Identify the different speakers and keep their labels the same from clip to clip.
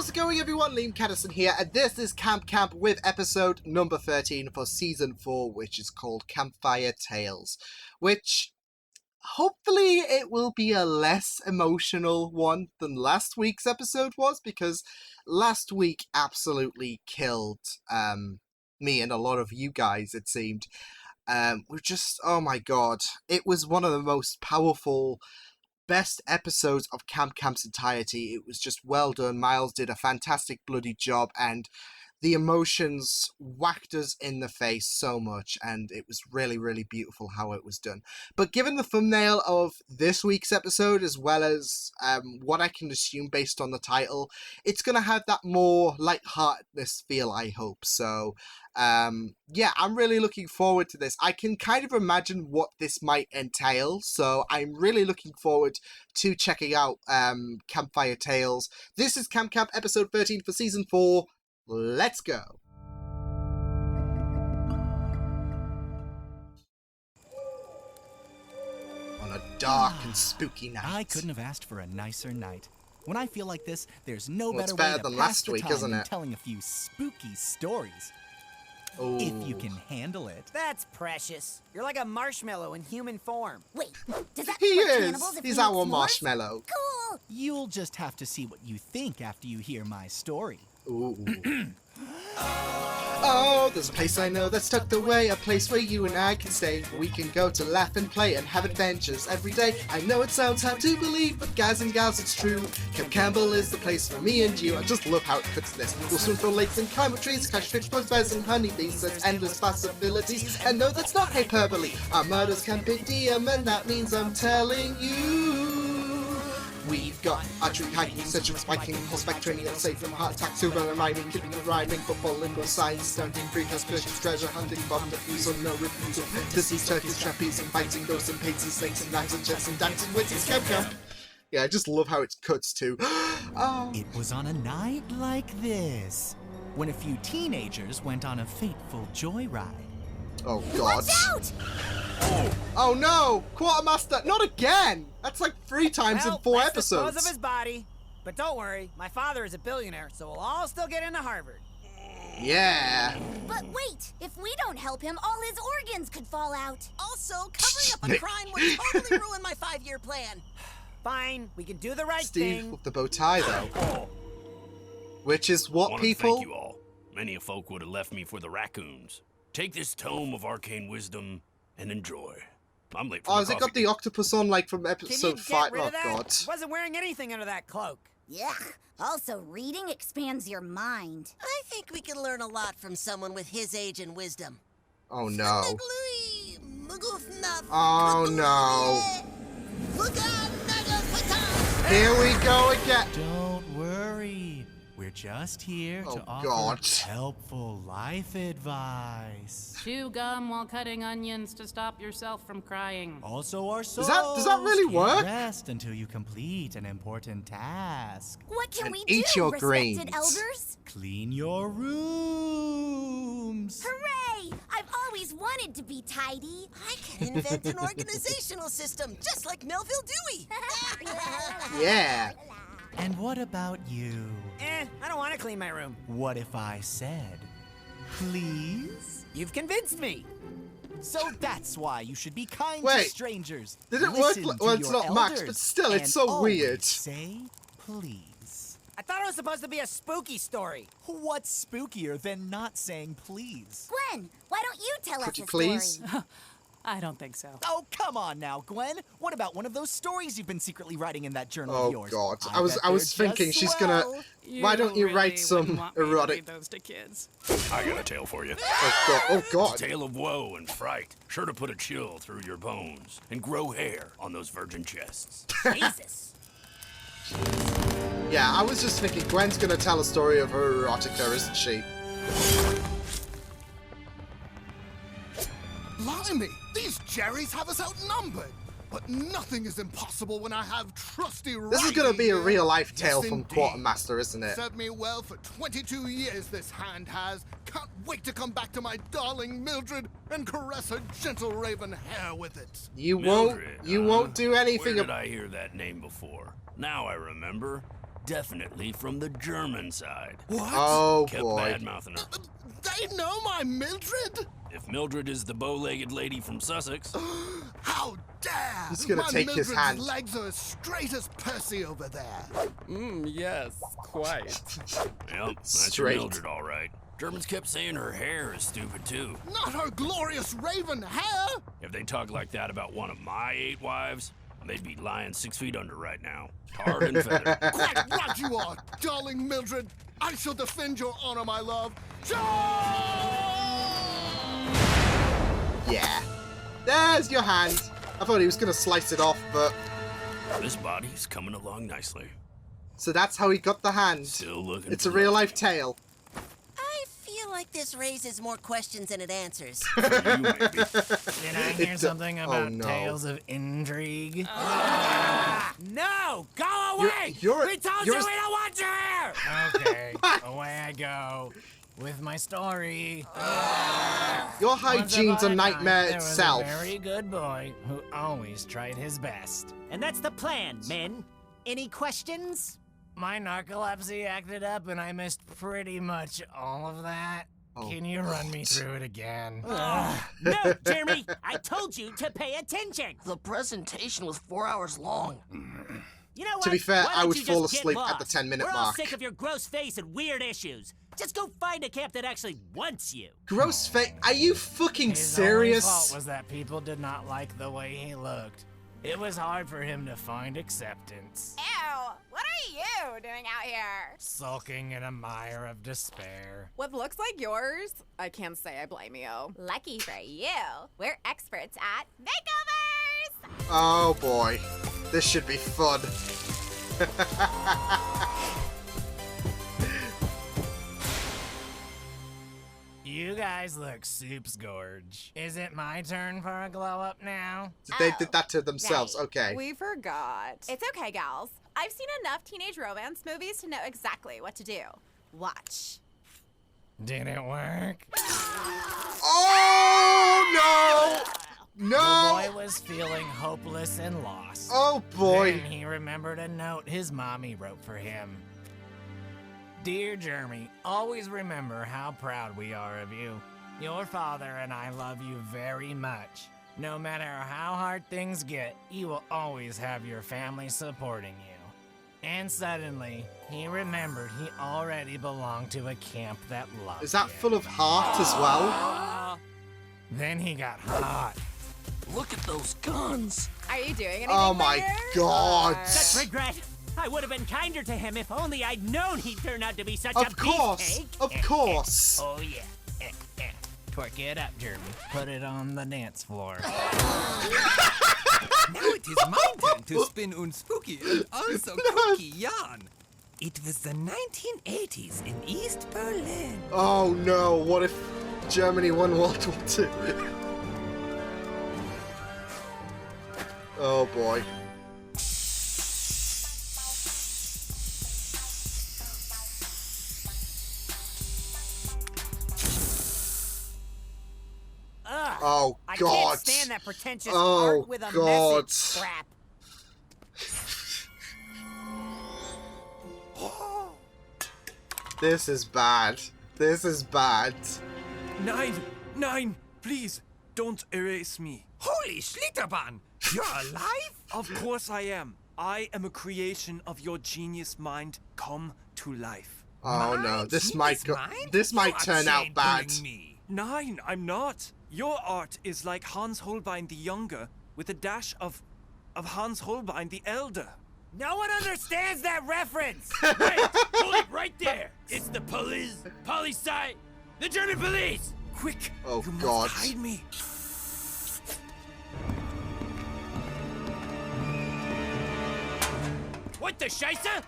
Speaker 1: How's it going, everyone? Liam Catterson here, and this is Camp with episode number 13 for season 4, which is called Campfire Tales, which hopefully it will be a less emotional one than last week's episode was, because last week absolutely killed me and a lot of you guys, it seemed. We're just, oh my god, it was one of the most powerful, best episodes of Camp's entirety. It was just well done. Miles did a fantastic bloody job, and the emotions whacked us in the face so much, and it was really, really beautiful how it was done. But given the thumbnail of this week's episode, as well as what I can assume based on the title, it's going to have that more lightheartedness feel, I hope. So, yeah, I'm really looking forward to this. I can kind of imagine what this might entail, so I'm really looking forward to checking out Campfire Tales. This is Camp episode 13 for season 4. Let's go! On a dark and spooky night.
Speaker 2: I couldn't have asked for a nicer night. When I feel like this, there's no better way to
Speaker 1: than
Speaker 2: pass
Speaker 1: last
Speaker 2: the
Speaker 1: week,
Speaker 2: time
Speaker 1: isn't
Speaker 2: than
Speaker 1: it?
Speaker 2: telling a few spooky stories.
Speaker 1: Ooh.
Speaker 2: If you can handle it.
Speaker 3: That's precious. You're like a marshmallow in human form.
Speaker 4: Wait, does that
Speaker 1: He
Speaker 4: mean we're
Speaker 1: is!
Speaker 4: cannibals if
Speaker 1: He's
Speaker 4: we eat
Speaker 1: our
Speaker 4: s'mores?
Speaker 1: marshmallow.
Speaker 4: Cool!
Speaker 2: You'll just have to see what you think after you hear my story.
Speaker 1: Ooh. Oh, there's a place I know that's tucked away, a place where you and I can stay. We can go to laugh and play and have adventures every day. I know it sounds hard to believe, but guys and gals, it's true. Camp Campbell is the place for me and you. I just love how it fits this. We'll swim through lakes and climb up trees, catch fish, bugs, bears, and honeybees. There's endless possibilities, and no, that's not hyperbole. Our motto's Camping DM, and that means I'm telling you. We've got archery, hiking, searching, spiking, horseback training, safe from heart attacks, super mining, keeping it rhyming, football, lingo, science, stunting, greenhouse, purchase, treasure hunting, bomb defusal, no refusal, disease, turkeys, trapeze, and fighting, ghosts and pigs and snakes and knives and jets and dancing wits. It's Camp. Yeah, I just love how it cuts too. Oh.
Speaker 2: It was on a night like this, when a few teenagers went on a fateful joyride.
Speaker 1: Oh god.
Speaker 4: Watch out!
Speaker 1: Oh no! Quartermaster! Not again! That's like 3 times in 4
Speaker 3: that's
Speaker 1: episodes.
Speaker 3: Dispose of his body. But don't worry, my father is a billionaire, so we'll all still get into Harvard.
Speaker 1: Yeah.
Speaker 4: But wait, if we don't help him, all his organs could fall out.
Speaker 5: Also, covering up a crime would totally ruin my 5-year plan.
Speaker 3: Fine, we can do the right
Speaker 1: Steve
Speaker 3: thing.
Speaker 1: with the bow tie though. Which is what
Speaker 6: Wanna
Speaker 1: people?
Speaker 6: Thank you all. Many a folk would have left me for the raccoons. Take this tome of arcane wisdom and enjoy. I'm late for
Speaker 1: Oh,
Speaker 6: the
Speaker 1: has it
Speaker 6: coffee.
Speaker 1: got the octopus on like from
Speaker 3: Can you
Speaker 1: episode
Speaker 3: get
Speaker 1: 5?
Speaker 3: rid
Speaker 1: Oh
Speaker 3: of that?
Speaker 1: god.
Speaker 3: Wasn't wearing anything under that cloak.
Speaker 4: Yuck. Also, reading expands your mind.
Speaker 5: I think we can learn a lot from someone with his age and wisdom.
Speaker 1: Oh no.
Speaker 5: Oh
Speaker 1: Oh no. Here we go again.
Speaker 2: Don't worry. We're just here
Speaker 1: Oh,
Speaker 2: to offer
Speaker 1: God.
Speaker 2: helpful life advice.
Speaker 7: Chew gum while cutting onions to stop yourself from crying.
Speaker 2: Also, our souls
Speaker 1: does that really
Speaker 2: can't
Speaker 1: work?
Speaker 2: rest until you complete an important task.
Speaker 4: What can
Speaker 1: And
Speaker 4: we
Speaker 1: eat
Speaker 4: do,
Speaker 1: your
Speaker 4: respected
Speaker 1: grains.
Speaker 4: elders?
Speaker 2: Clean your rooms.
Speaker 4: Hooray! I've always wanted to be tidy.
Speaker 5: I can invent an organizational system, just like Melville Dewey.
Speaker 1: Yeah.
Speaker 2: And what about you?
Speaker 3: I don't want to clean my room.
Speaker 2: What if I said, please?
Speaker 3: You've convinced me.
Speaker 2: So that's why you should be kind
Speaker 1: Wait,
Speaker 2: to strangers.
Speaker 1: did it work
Speaker 2: Listen
Speaker 1: like-
Speaker 2: to
Speaker 1: well, it's
Speaker 2: your
Speaker 1: not Max,
Speaker 2: elders,
Speaker 1: but still, it's
Speaker 2: and
Speaker 1: so
Speaker 2: always
Speaker 1: weird.
Speaker 2: Say please.
Speaker 3: I thought it was supposed to be a spooky story.
Speaker 2: What's spookier than not saying please?
Speaker 4: Gwen, why don't you tell
Speaker 1: Could
Speaker 4: us
Speaker 1: you
Speaker 4: a
Speaker 1: please?
Speaker 4: story?
Speaker 7: I don't think so.
Speaker 2: Oh, come on now, Gwen. What about one of those stories you've been secretly writing in that journal
Speaker 1: Oh
Speaker 2: of yours?
Speaker 1: god.
Speaker 2: I bet
Speaker 1: I was
Speaker 2: they're
Speaker 1: thinking
Speaker 2: just
Speaker 1: she's
Speaker 2: swell.
Speaker 1: gonna. Why don't you
Speaker 7: really
Speaker 1: write some
Speaker 7: wouldn't want me to
Speaker 1: erotic?
Speaker 7: read those to kids.
Speaker 6: I got a tale for you.
Speaker 1: Oh god. Oh god.
Speaker 6: Tale of woe and fright, sure to put a chill through your bones and grow hair on those virgin chests.
Speaker 3: Jesus.
Speaker 1: Yeah, I was just thinking Gwen's gonna tell a story of her erotica, isn't she?
Speaker 8: Blimey, these Jerrys have us outnumbered. But nothing is impossible when I have trusty
Speaker 1: This is gonna be a
Speaker 8: Righty
Speaker 1: real life
Speaker 8: here.
Speaker 1: tale
Speaker 8: Yes,
Speaker 1: from
Speaker 8: indeed.
Speaker 1: Quartermaster, isn't it?
Speaker 8: Served me well for 22 years, this hand has. Can't wait to come back to my darling Mildred and caress her gentle raven hair with it.
Speaker 1: You
Speaker 6: Mildred,
Speaker 1: won't do anything.
Speaker 6: Where did I hear that name before? Now I remember. definitely from the German side.
Speaker 8: What?
Speaker 1: Oh
Speaker 6: Kept
Speaker 1: boy.
Speaker 6: bad-mouthing her.
Speaker 8: They know my Mildred?
Speaker 6: If Mildred is the bow-legged lady from Sussex,
Speaker 8: How dare!
Speaker 1: He's gonna
Speaker 8: my
Speaker 1: take his
Speaker 8: Mildred's
Speaker 1: hand.
Speaker 8: legs are as straight as Percy over there.
Speaker 9: Yes, quite.
Speaker 6: yep, that's your
Speaker 1: Straight.
Speaker 6: Mildred, all right. Germans kept saying her hair is stupid, too.
Speaker 8: Not her glorious raven hair!
Speaker 6: If they talk like that about one of my 8 wives, they'd be lying 6 feet under right now. Tarred and feathered.
Speaker 8: Quite right you are, darling Mildred. I shall defend your honor, my love.
Speaker 1: Yeah. There's your hand. I thought he was going to slice it off, but...
Speaker 6: This body's coming along nicely.
Speaker 1: So that's how he got the hand.
Speaker 6: Still looking
Speaker 1: It's
Speaker 6: for
Speaker 1: a real-life tale.
Speaker 5: I feel like this raises more questions than it answers.
Speaker 6: you, maybe.
Speaker 2: Did I hear
Speaker 1: It-
Speaker 2: something
Speaker 1: oh,
Speaker 2: about
Speaker 1: no.
Speaker 2: tales of intrigue?
Speaker 3: No! Go away!
Speaker 1: you're-
Speaker 3: we told
Speaker 1: you're-
Speaker 3: you we don't want you here!
Speaker 2: Okay, away I go with my story.
Speaker 1: Your
Speaker 2: Once
Speaker 1: hygiene's a
Speaker 2: upon
Speaker 1: nightmare
Speaker 2: time, there was
Speaker 1: itself.
Speaker 2: a very good boy who always tried his best.
Speaker 3: And that's the plan, men. Any questions?
Speaker 2: My narcolepsy acted up and I missed pretty much all of that.
Speaker 1: Oh,
Speaker 2: Can you run me through it again?
Speaker 3: No, Jeremy! I told you to pay attention!
Speaker 5: The presentation was 4 hours long.
Speaker 3: You know what?
Speaker 1: To be fair,
Speaker 3: Why
Speaker 1: I
Speaker 3: don't
Speaker 1: would
Speaker 3: you
Speaker 1: fall
Speaker 3: just get
Speaker 1: asleep at the
Speaker 3: lost?
Speaker 1: 10-minute
Speaker 3: We're all
Speaker 1: mark.
Speaker 3: sick of your gross face and weird issues. Just go find a camp that actually wants you.
Speaker 1: Gross face. Are you fucking
Speaker 2: His only fault
Speaker 1: serious?
Speaker 2: was that people did not like the way he looked. It was hard for him to find acceptance.
Speaker 10: Ew! What are you doing out here?
Speaker 2: Sulking in a mire of despair.
Speaker 10: What looks like yours? I can't say I blame you. Lucky for you, we're experts at makeovers!
Speaker 1: Oh boy. This should be fun.
Speaker 2: You guys look soup's gorge. Is it my turn for a glow up now?
Speaker 1: They did that to themselves.
Speaker 10: right.
Speaker 1: Okay.
Speaker 10: We forgot. It's okay, gals. I've seen enough teenage romance movies to know exactly what to do. Watch.
Speaker 2: Did it work?
Speaker 1: Oh no!
Speaker 2: The
Speaker 1: No!
Speaker 2: boy was feeling hopeless and lost.
Speaker 1: Oh boy.
Speaker 2: Then he remembered a note his mommy wrote for him. Dear Jeremy, always remember how proud we are of you. Your father and I love you very much. No matter how hard things get, you will always have your family supporting you. And suddenly, he remembered he already belonged to a camp that loved
Speaker 1: Is that
Speaker 2: him.
Speaker 1: full of heart as well?
Speaker 2: Then he got hot.
Speaker 5: Look at those guns.
Speaker 10: Are you doing anything?
Speaker 1: Oh my
Speaker 10: later?
Speaker 1: god.
Speaker 3: Such regret. I would have been kinder to him if only I'd known he'd turn out to be such a
Speaker 1: Of course.
Speaker 3: beefcake.
Speaker 1: Of course.
Speaker 2: Oh yeah. Twerk it up, Jeremy. Put it on the dance floor.
Speaker 9: Now it is my turn to spin un spooky and also kooky yarn. It was the 1980s in East Berlin.
Speaker 1: Oh no, what if Germany won World War II? Oh boy.
Speaker 3: Ugh.
Speaker 1: Oh
Speaker 3: I
Speaker 1: god.
Speaker 3: can't stand that pretentious
Speaker 1: Oh,
Speaker 3: art with a
Speaker 1: God.
Speaker 3: message crap.
Speaker 1: This is bad. This is bad.
Speaker 9: Nine, please, don't erase me. Holy Schlitterbahn! You're alive? Of course I am. I am a creation of your genius mind come to life.
Speaker 1: Oh no, this might go.
Speaker 9: Mind?
Speaker 1: This might
Speaker 9: You are
Speaker 1: turn out
Speaker 9: chain
Speaker 1: bad.
Speaker 9: pulling me. Nine, I'm not. Your art is like Hans Holbein the Younger, with a dash of Hans Holbein the Elder.
Speaker 3: No one understands that reference.
Speaker 6: Hey, hold it right there! It's the police, the German police!
Speaker 9: Quick!
Speaker 1: Oh,
Speaker 9: you
Speaker 1: God.
Speaker 9: must hide me.
Speaker 6: What the scheisse?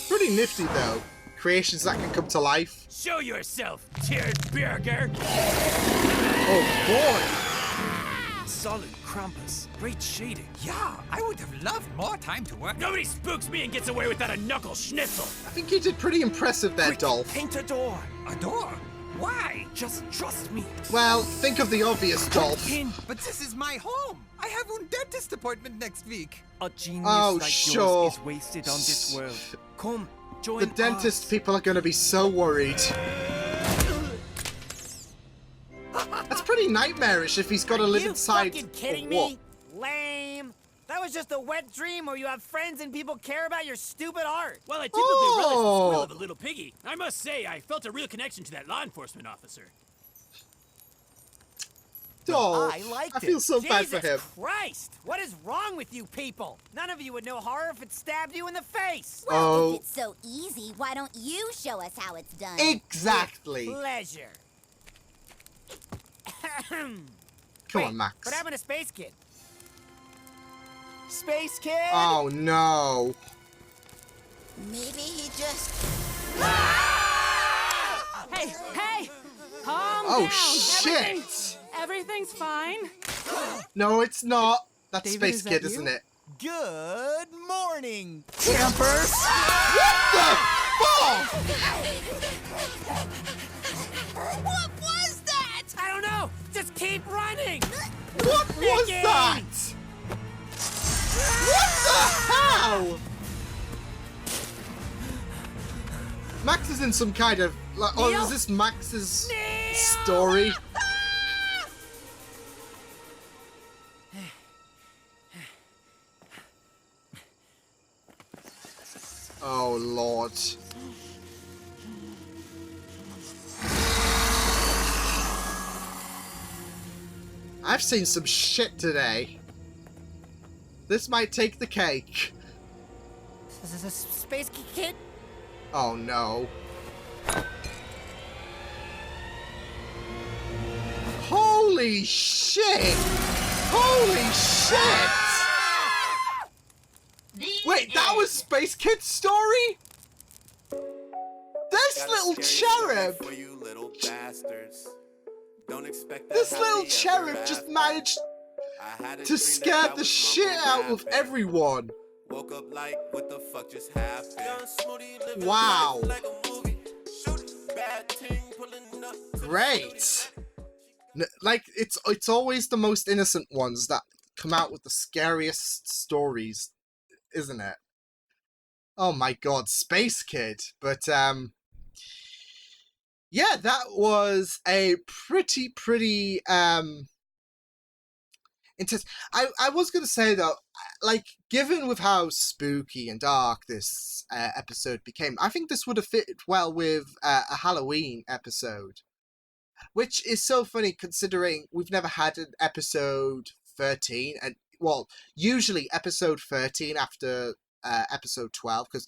Speaker 1: Pretty nifty though. Creations that can come to life.
Speaker 6: Show yourself, Tiersberger!
Speaker 1: Oh boy.
Speaker 9: Solid Krampus. Great shading. Yeah, I would have loved more time to work.
Speaker 6: Nobody spooks me and gets away without a knuckle schnitzel!
Speaker 1: I think you did pretty impressive there,
Speaker 9: Quick,
Speaker 1: Dolph.
Speaker 9: paint a door. A door? Why? Just trust me.
Speaker 1: Well, think of the obvious, Dolph.
Speaker 11: But this is my home. I have a dentist appointment next week.
Speaker 9: A genius
Speaker 1: Oh,
Speaker 9: like
Speaker 1: sure.
Speaker 9: yours is wasted on this world. Come, join
Speaker 1: The dentist
Speaker 9: us.
Speaker 1: people are going to be so worried. That's pretty nightmarish if he's got to live
Speaker 3: you
Speaker 1: inside.
Speaker 3: fucking kidding
Speaker 1: what?
Speaker 3: me? Lame. That was just a wet dream where you have friends and people care about your stupid art.
Speaker 12: Well, I typically relish the
Speaker 1: Oh.
Speaker 12: smell of a little piggy. I must say, I felt a real connection to that law enforcement officer.
Speaker 1: Dolph,
Speaker 3: I liked
Speaker 1: I feel so bad
Speaker 3: Jesus
Speaker 1: for him.
Speaker 3: Christ! What is wrong with you people? None of you would know horror if it stabbed you in the face.
Speaker 4: Well,
Speaker 1: Oh.
Speaker 4: if it's so easy, why don't you show us how it's done?
Speaker 1: Exactly.
Speaker 3: Pleasure.
Speaker 1: Come
Speaker 3: Wait,
Speaker 1: on, Max.
Speaker 3: What happened to Space Kid? Space Kid?
Speaker 1: Oh no.
Speaker 5: Maybe he just...
Speaker 7: Hey, hey! Calm
Speaker 1: Oh
Speaker 7: down.
Speaker 1: shit.
Speaker 7: Everything's fine.
Speaker 1: No, it's not. That's
Speaker 7: David,
Speaker 1: Space
Speaker 7: is that
Speaker 1: Kid,
Speaker 7: you?
Speaker 1: isn't it?
Speaker 11: Good morning,
Speaker 3: Campers?
Speaker 1: What the fuck?
Speaker 3: What was that? I don't know. Just keep running.
Speaker 1: What was
Speaker 3: Mickey!
Speaker 1: that? What the hell? Max is in some kind of like. Oh,
Speaker 3: Neil?
Speaker 1: is this Max's
Speaker 3: Neil!
Speaker 1: story? Oh Lord. I've seen some shit today. This might take the cake.
Speaker 3: Space Kid?
Speaker 1: Oh no. Holy shit! Holy shit! Wait, that was Space Kid's story? This little cherub!
Speaker 13: For you little bastards. Don't expect that
Speaker 1: This
Speaker 13: happy
Speaker 1: little
Speaker 13: ever
Speaker 1: cherub just
Speaker 13: after.
Speaker 1: managed
Speaker 13: I had a
Speaker 1: to
Speaker 13: dream
Speaker 1: scare
Speaker 13: that
Speaker 1: the
Speaker 13: was
Speaker 1: shit
Speaker 13: mumble
Speaker 1: out of
Speaker 13: rapping.
Speaker 1: everyone.
Speaker 13: Woke up like, what the fuck just happened?
Speaker 1: Wow.
Speaker 13: Like a movie. Bad ting pulling up.
Speaker 1: Great. Like, it's always the most innocent ones that come out with the scariest stories, isn't it? Oh my god, Space Kid. But, yeah, that was a pretty, intense. I was going to say, though, like, given with how spooky and dark this episode became, I think this would have fit well with a Halloween episode. Which is so funny considering we've never had an episode 13. And, well, usually episode 13 after episode 12, because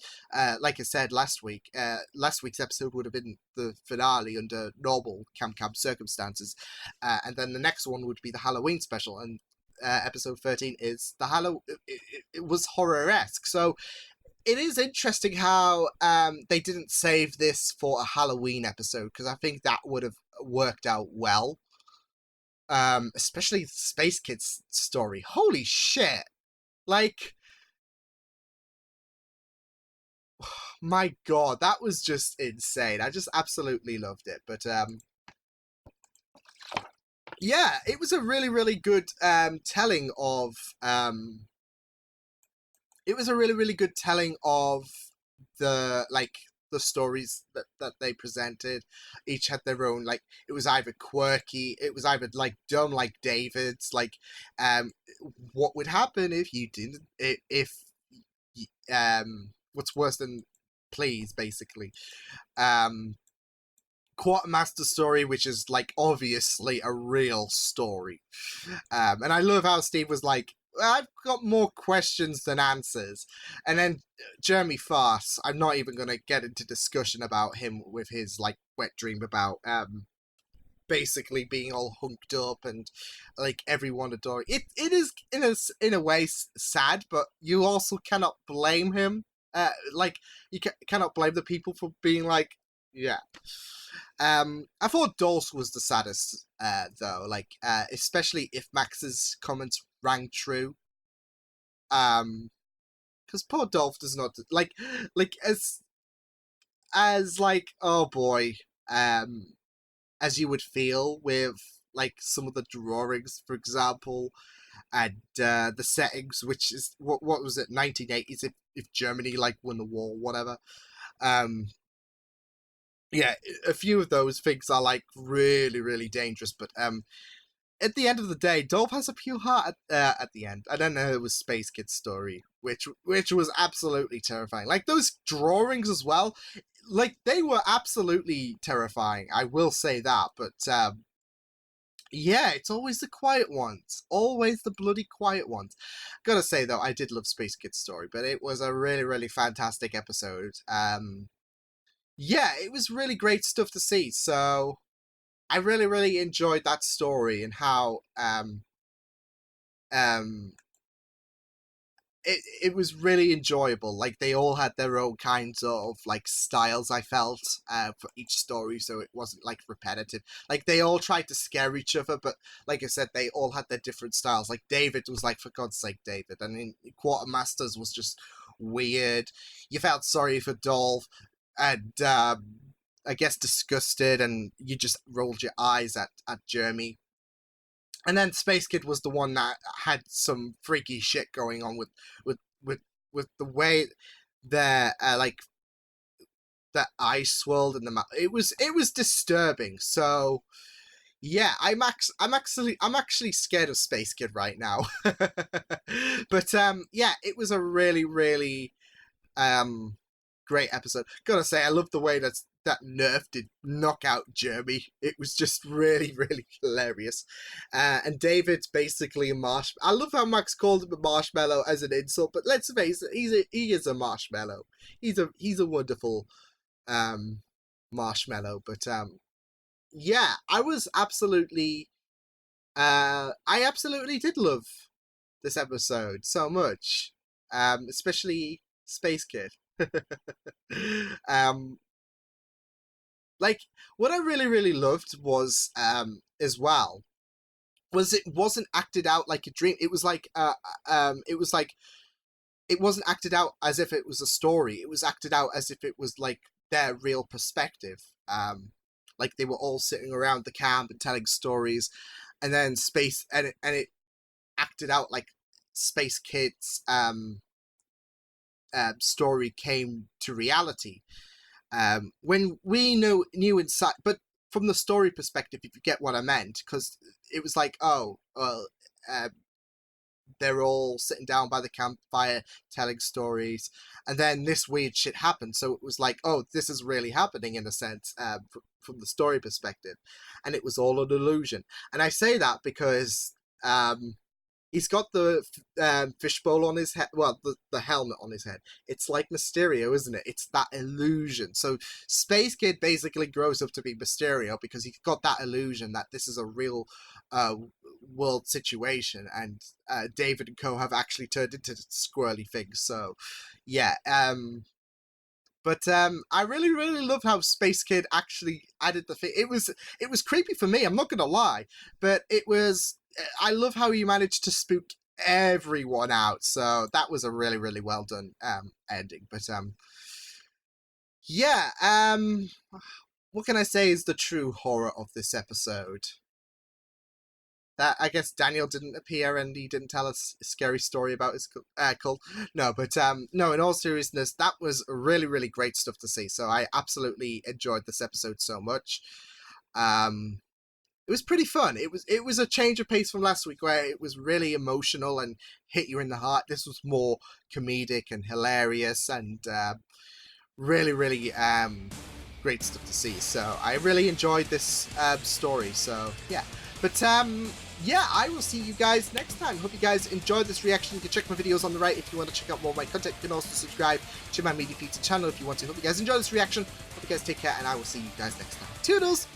Speaker 1: like I said last week's episode would have been the finale under normal Camp circumstances, and then the next one would be the Halloween special, and episode 13 is the it was horror-esque. So it is interesting how they didn't save this for a Halloween episode, because I think that would have worked out well, especially Space Kid's story. Holy shit, like, my god, that was just insane. I just absolutely loved it. But yeah, it was a really good telling of the stories that they presented. Each had their own, like, it was either quirky, it was either like dumb like David's, like what would happen if you didn't, what's worse than please, basically. Quartermaster story, which is like obviously a real story. And I love how Steve was like, I've got more questions than answers. And then Jeremy Farce, I'm not even going to get into discussion about him with his like wet dream about basically being all hunked up and like everyone adoring it. It is in a way sad, but you also cannot blame him. Like, you cannot blame the people for being like, yeah. I thought Dolph was the saddest, though, like, especially if Max's comments rang true. Because poor Dolph does not, like, as like, oh boy, as you would feel with like some of the drawings, for example, and the settings, which is what was it, 1980s, if Germany like won the war, whatever. Yeah, a few of those things are like really, really dangerous, but at the end of the day, Dolph has a pure heart at the end. I don't know, it was Space Kid's story, which was absolutely terrifying. Like, those drawings as well, like, they were absolutely terrifying, I will say that, but yeah, it's always the quiet ones. Always the bloody quiet ones. Gotta say, though, I did love Space Kid's story, but it was a really, really fantastic episode. Yeah, it was really great stuff to see, so I really, really enjoyed that story and how it was really enjoyable. Like, they all had their own kinds of like styles, I felt, for each story, so it wasn't like repetitive. Like, they all tried to scare each other, but like I said, they all had their different styles. Like, David was like, for God's sake, David. I mean, Quartermasters was just weird. You felt sorry for Dolph, and I guess disgusted, and you just rolled your eyes at Jeremy. And then Space Kid was the one that had some freaky shit going on with the way their like the eyes swirled in the mouth. It was disturbing. So yeah, I'm actually scared of Space Kid right now. But yeah, it was a really, really great episode. Gotta say, I love the way that Nerf did knock out Jeremy. It was just really, really hilarious. And David's basically a marshmallow. I love how Max called him a marshmallow as an insult, but let's face it, he is a marshmallow. He's a wonderful marshmallow. But yeah, I absolutely did love this episode so much. Especially Space Kid. Like, what I really, really loved was, as well, was it wasn't acted out like a dream. It was like, it wasn't acted out as if it was a story. It was acted out as if it was, like, their real perspective. Like, they were all sitting around the camp and telling stories, and then it acted out like Space Kid's, story came to reality. When we knew inside, but from the story perspective, if you get what I meant, because it was like, oh, well, they're all sitting down by the campfire telling stories, and then this weird shit happened. So it was like, oh, this is really happening in a sense, from the story perspective, and it was all an illusion. And I say that because he's got the fishbowl on his head. Well, the helmet on his head. It's like Mysterio, isn't it? It's that illusion. So Space Kid basically grows up to be Mysterio because he's got that illusion that this is a real world situation, and David and co have actually turned into squirrely things. So yeah, but I really, really loved how Space Kid actually added the thing. It was creepy for me, I'm not gonna lie, but I love how he managed to spook everyone out. So that was a really, really well done ending. But yeah, what can I say is the true horror of this episode? That I guess Daniel didn't appear and he didn't tell us a scary story about his cult. No, but no, in all seriousness, that was really, really great stuff to see. So I absolutely enjoyed this episode so much. It was pretty fun. It was a change of pace from last week where it was really emotional and hit you in the heart. This was more comedic and hilarious and really, really great stuff to see. So I really enjoyed this story. So yeah, but yeah, I will see you guys next time. Hope you guys enjoyed this reaction. You can check my videos on the right if you want to check out more of my content. You can also subscribe to my Media Pizza channel if you want to. Hope you guys enjoy this reaction. Hope you guys take care, and I will see you guys next time. Toodles!